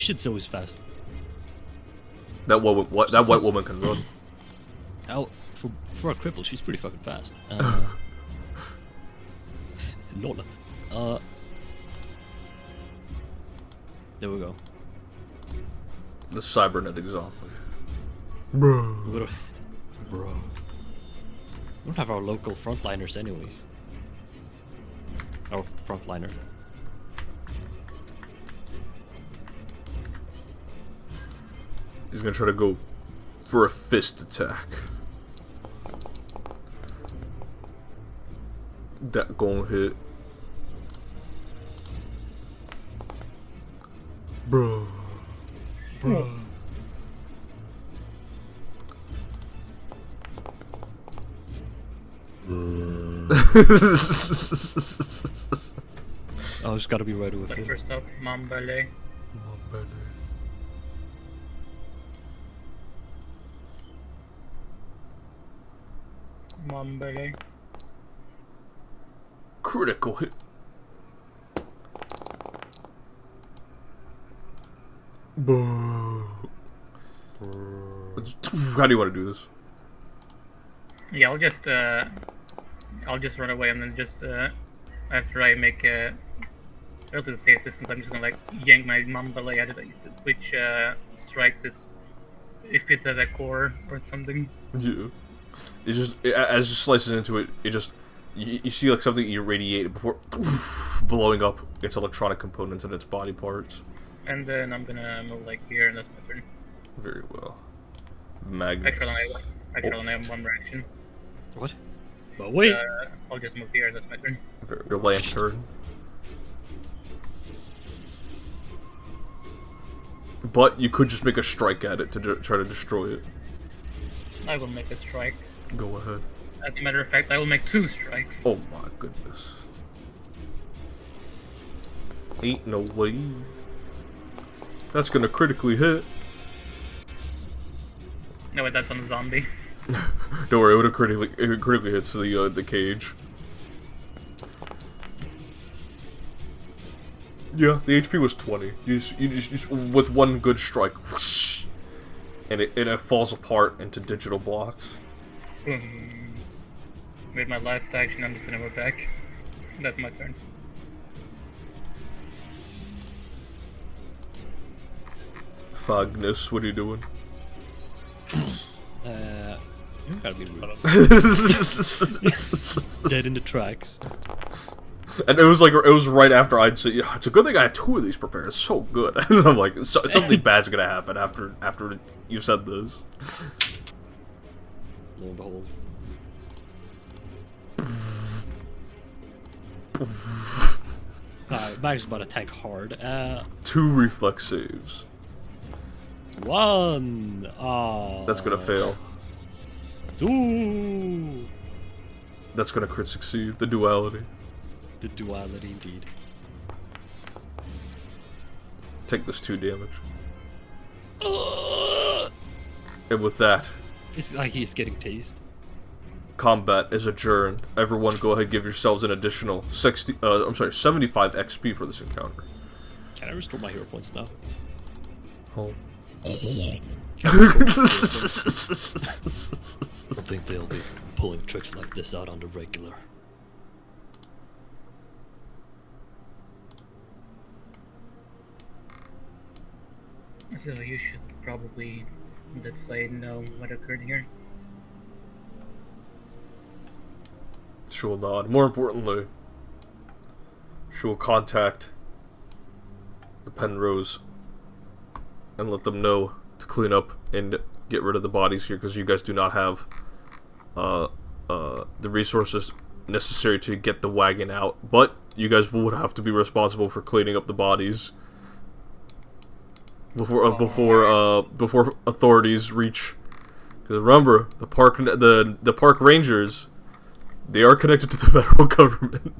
Shit's always fast. That white woman can run. Oh, for a cripple, she's pretty fucking fast. Lola. There we go. The cybernetic zombie. Bro. Bro. We don't have our local frontliners anyways. Our frontliner. He's gonna try to go for a fist attack. That gonna hit. Bro. Bro. Oh, it's gotta be right with it. First up, Mambale. Mambale. Critical hit. Bro. How do you want to do this? Yeah, I'll just run away and then just after I make a relatively safe distance, I'm just gonna like yank my Mambale at it, which strikes is if it has a core or something. Yeah. It just as it slices into it, it just you see like something irradiated before blowing up its electronic components and its body parts. And then I'm gonna move like here, and that's my turn. Very well. Magnus. Actually, I only have one reaction. What? But wait. I'll just move here, and that's my turn. Your lantern. But you could just make a strike at it to try to destroy it. I will make a strike. Go ahead. As a matter of fact, I will make 2 strikes. Oh my goodness. Ain't no way. That's gonna critically hit. No, wait, that's on the zombie. Don't worry, it critically hits the cage. Yeah, the HP was 20. You just with one good strike, whoosh, and it falls apart into digital blocks. With my last action, I'm just gonna move back. That's my turn. Fagnus, what are you doing? You gotta be rude. Dead in the tracks. And it was right after I'd say, yeah, it's a good thing I had 2 of these prepared. It's so good. And I'm like, something bad's gonna happen after you said this. Lo and behold. Alright, Magnus is about to tank hard. 2 reflex saves. 1. Oh. That's gonna fail. 2. That's gonna crit succeed. The duality. The duality, indeed. Take this 2 damage. And with that, It's like he's getting tased. combat is adjourned. Everyone, go ahead, give yourselves an additional 75 XP for this encounter. Can I restore my hero points now? Home. I don't think they'll be pulling tricks like this out on the regular. So you should probably, let's say, know what occurred here. She will nod. More importantly, she will contact the Penrose and let them know to clean up and get rid of the bodies here, because you guys do not have the resources necessary to get the wagon out. But you guys would have to be responsible for cleaning up the bodies before authorities reach. Because remember, the park rangers, they are connected to the federal government.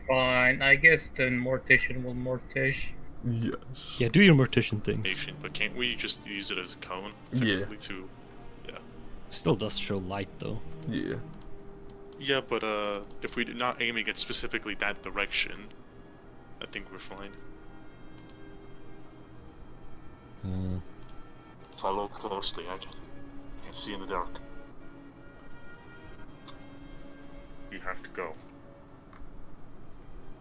Fine, I guess the mortician will mortish. Yes. Yeah, do your mortician thing. But can't we just use it as a cone? Yeah. To, yeah. Still does show light though. Yeah. Yeah, but if we're not aiming at specifically that direction, I think we're fine. Follow closely, I can see in the dark. You have to go.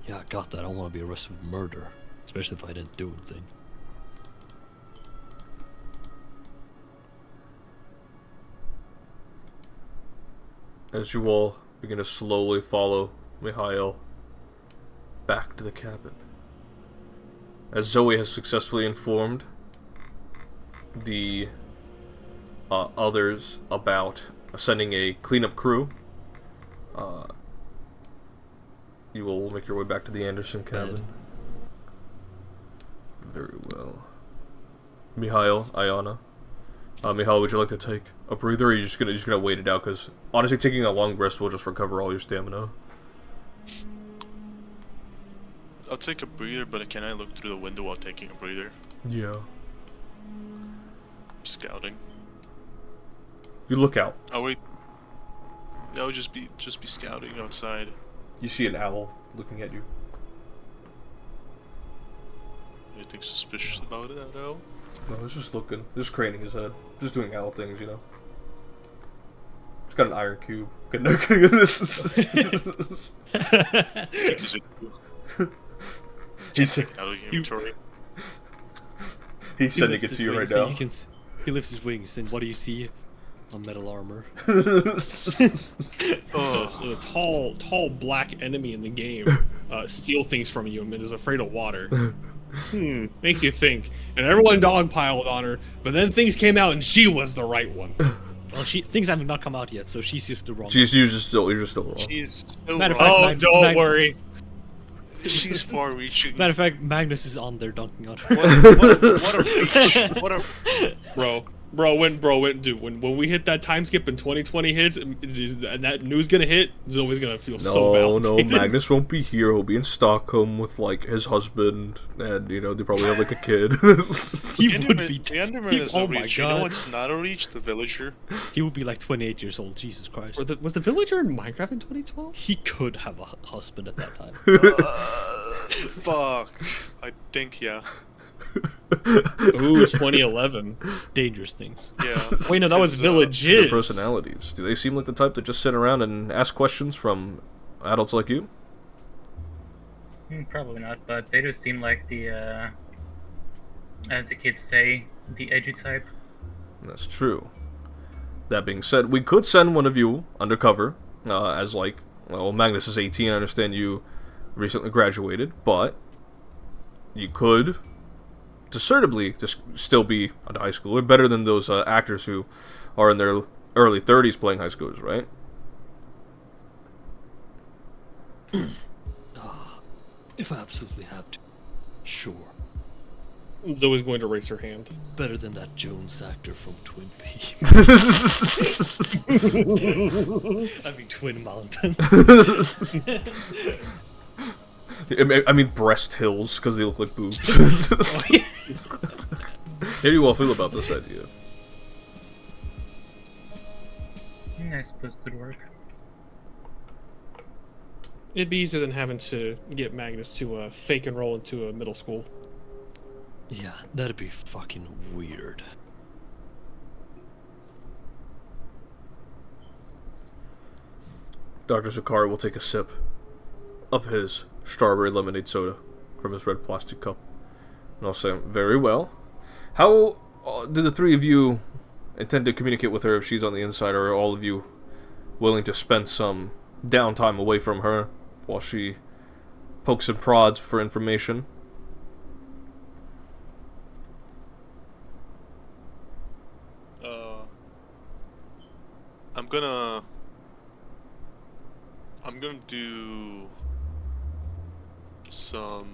Yeah, I got that. I don't want to be arrested for murder, especially if I didn't do anything. As you all begin to slowly follow Mikhail back to the cabin. As Zoe has successfully informed the others about sending a cleanup crew, you will make your way back to the Anderson cabin. Very well. Mikhail, Ayana. Mikhail, would you like to take a breather, or are you just gonna wait it out? Because honestly, taking a long rest will just recover all your stamina. I'll take a breather, but can I look through the window while taking a breather? Yeah. Scouting. You look out. Oh wait. That would just be scouting outside. You see an owl looking at you. Anything suspicious about it, owl? No, it's just looking. Just craning his head. Just doing owl things, you know. It's got an iron cube. He's out of inventory. He's sending it to you right now. He lifts his wings, and what do you see? A metal armor. So a tall black enemy in the game steal things from you and is afraid of water. Makes you think. And everyone dogpiled on her, but then things came out and she was the right one. Well, things have not come out yet, so she's just the wrong. You're just still wrong. She's still Matter of wrong. fact, Don't worry. She's far-reaching. Matter of fact, Magnus is on there dunking on her. What a reach! What a When we hit that time skip and 2020 hits, and that news gonna hit, Zoe's gonna feel so validated. No, Magnus won't be here. He'll be in Stockholm with like his husband, and you know they probably have like a kid. He would be. The Enderman is a Oh my reach. god. You know what's not a reach? The villager. He would be like 28 years old. Jesus Christ. Was the villager in Minecraft in 2012? He could have a husband at that time. Fuck. I think, yeah. Ooh, 2011. Dangerous things. Yeah. Wait, no, that was Their villages. personalities. Do they seem like the type that just sit around and ask questions from adults like you? Probably not, but they do seem like the, as the kids say, the edgy type. That's true. That being said, we could send one of you undercover, as like, well, Magnus is 18, I understand you recently graduated, but you could discernibly just still be a high schooler, better than those actors who are in their early 30s playing high schoolers, right? If I absolutely have to. Sure. Zoe's going to raise her hand. Better than that Jones actor from Twin Peaks. I mean, Twin Mountains. I mean, breast hills, because they look like boobs. How do you all feel about this idea? I suppose it could work. It'd be easier than having to get Magnus to fake enroll into a middle school. Yeah, that'd be fucking weird. Dr. Zakari will take a sip of his strawberry lemonade soda from his red plastic cup. And I'll say, very well. How do the three of you intend to communicate with her if she's on the inside, or are all of you willing to spend some downtime away from her while she pokes and prods for information? I'm gonna do some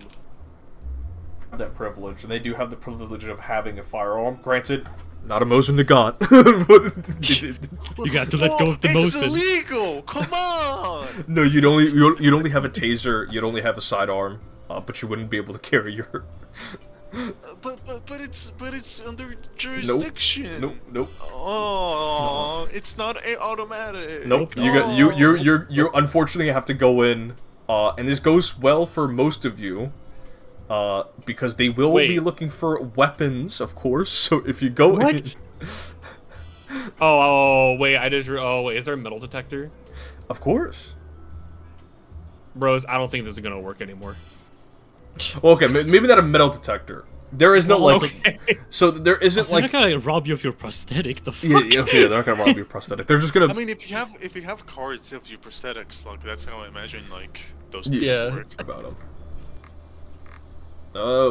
that privilege, and they do have the privilege of having a firearm. Granted, not a Mosin to God. You got to let go of the It's Mosin. illegal! Come on! No, you'd only have a taser. You'd only have a sidearm, but you wouldn't be able to carry your. But it's under jurisdiction. Nope. Oh, it's not automatic. Nope. You unfortunately have to go in, and this goes well for most of you. because they will Wait. be looking for weapons, of course. So if you go in, What? Oh, wait, wait, is there a metal detector? of course. Bros, I don't think this is gonna work anymore. Well, okay, maybe not a metal detector. There is no like, Okay. so there isn't They're not like, gonna rob you of your prosthetic. The fuck? yeah, okay, they're not gonna rob your prosthetic. They're just gonna. I mean, if you have cards of your prosthetics, like that's how I imagine like those Yeah. things work. About him.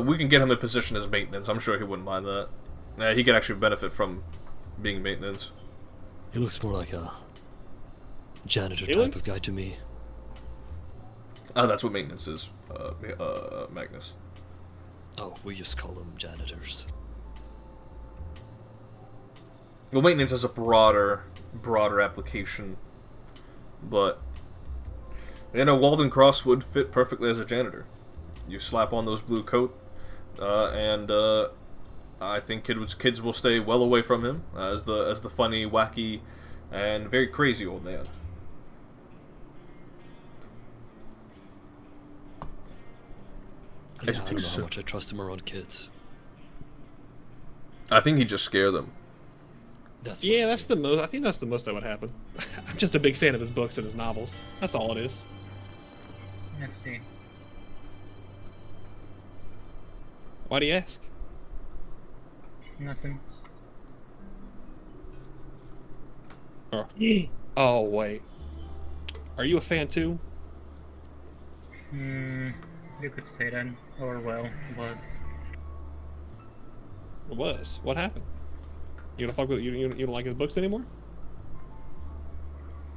We can get him in position as maintenance. I'm sure he wouldn't mind that. Yeah, he could actually benefit from being maintenance. He looks more like a janitor type looks- of guy to me. That's what maintenance is, Magnus. Oh, we just call them janitors. Well, maintenance has a broader application, but you know, Walden Cross would fit perfectly as a janitor. You slap on those blue coat, and I think kids will stay well away from him as the funny, wacky, and very crazy old man. Yeah, I don't know how much I trust him around kids. I think he'd just scare them. That's Yeah, that's the most. I think that's the most that would happen. I'm just a big fan of his books and his novels. That's all it is. Let's see. Why do you ask? Nothing. Oh, oh wait. Are you a fan too? You could say that, or well, was. It was. What happened? You don't fuck with you don't like his books anymore?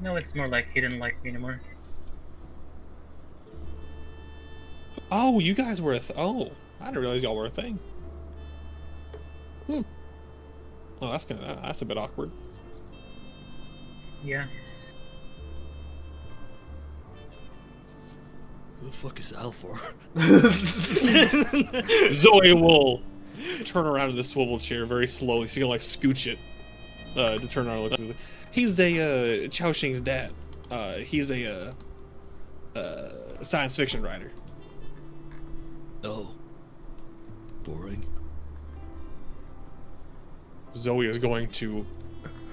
No, it's more like he didn't like me anymore. Oh, you guys were oh, I didn't realize y'all were a thing. Oh, that's a bit awkward. Yeah. Who the fuck is Al for? Zoe will turn around in the swivel chair very slowly, so you can like scooch it to turn around and look at it. He's a Chao Xing's dad. He's a science fiction writer. Oh. Boring. Zoe is going to.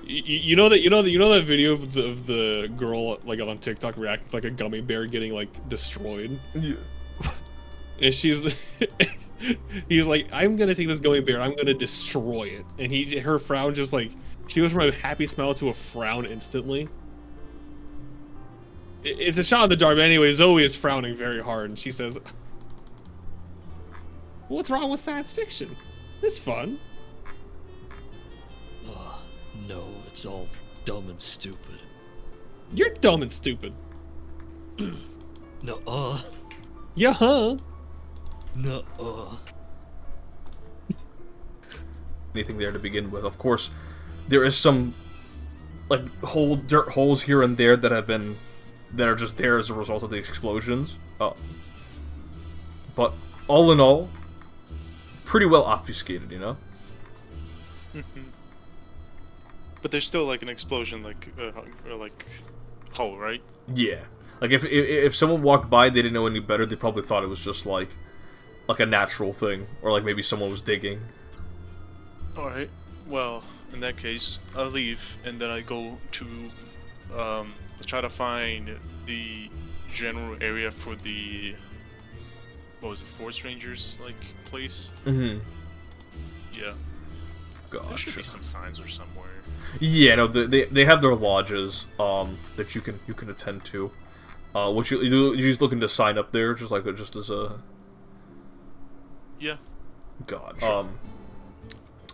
You know that video of the girl like on TikTok reacting to like a gummy bear getting like destroyed. Yeah. And she's he's like, I'm gonna take this gummy bear, I'm gonna destroy it. And her frown just like, she goes from a happy smile to a frown instantly. It's a shot in the dark, but anyway, Zoe is frowning very hard, and she says, "What's wrong with science fiction? It's fun." No, it's all dumb and stupid. You're dumb and stupid. No, Yeah, huh? no, Anything there to begin with. Of course, there is some like dirt holes here and there that are just there as a result of the explosions. But all in all, pretty well obfuscated, you know. But there's still like an explosion, like hole, right? Yeah. Like if someone walked by, they didn't know any better, they probably thought it was just like a natural thing, or like maybe someone was digging. All right. Well, in that case, I'll leave, and then I go to try to find the general area for the Forest Rangers like place. Mm-hmm. Yeah. There should Gotcha. be some signs or somewhere. Yeah, no, they have their lodges that you can attend to. Which you're just looking to sign up there, just as a. Yeah. God. Sure.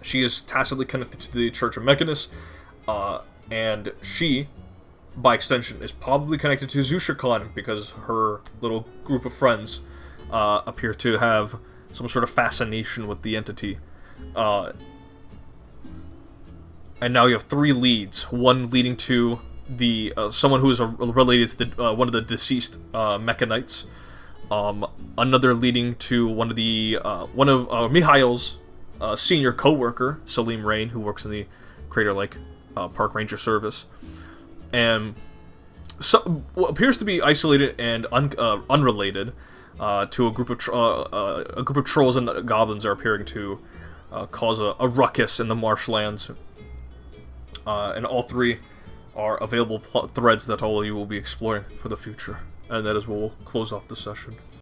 She is tacitly connected to the Church of Mechanus, and she, by extension, is probably connected to Zusha Clan because her little group of friends appear to have some sort of fascination with the entity. And now you have 3 leads. One leading to the someone who is related to the one of the deceased Mechanites. Another leading to one of Mihail's senior co-worker, Salim Rain, who works in the Crater Lake Park Ranger Service, and what appears to be isolated and unrelated. to a group of trolls and goblins are appearing to cause a ruckus in the marshlands. And all 3 are available threads that all of you will be exploring for the future. And that is where we'll close off the session.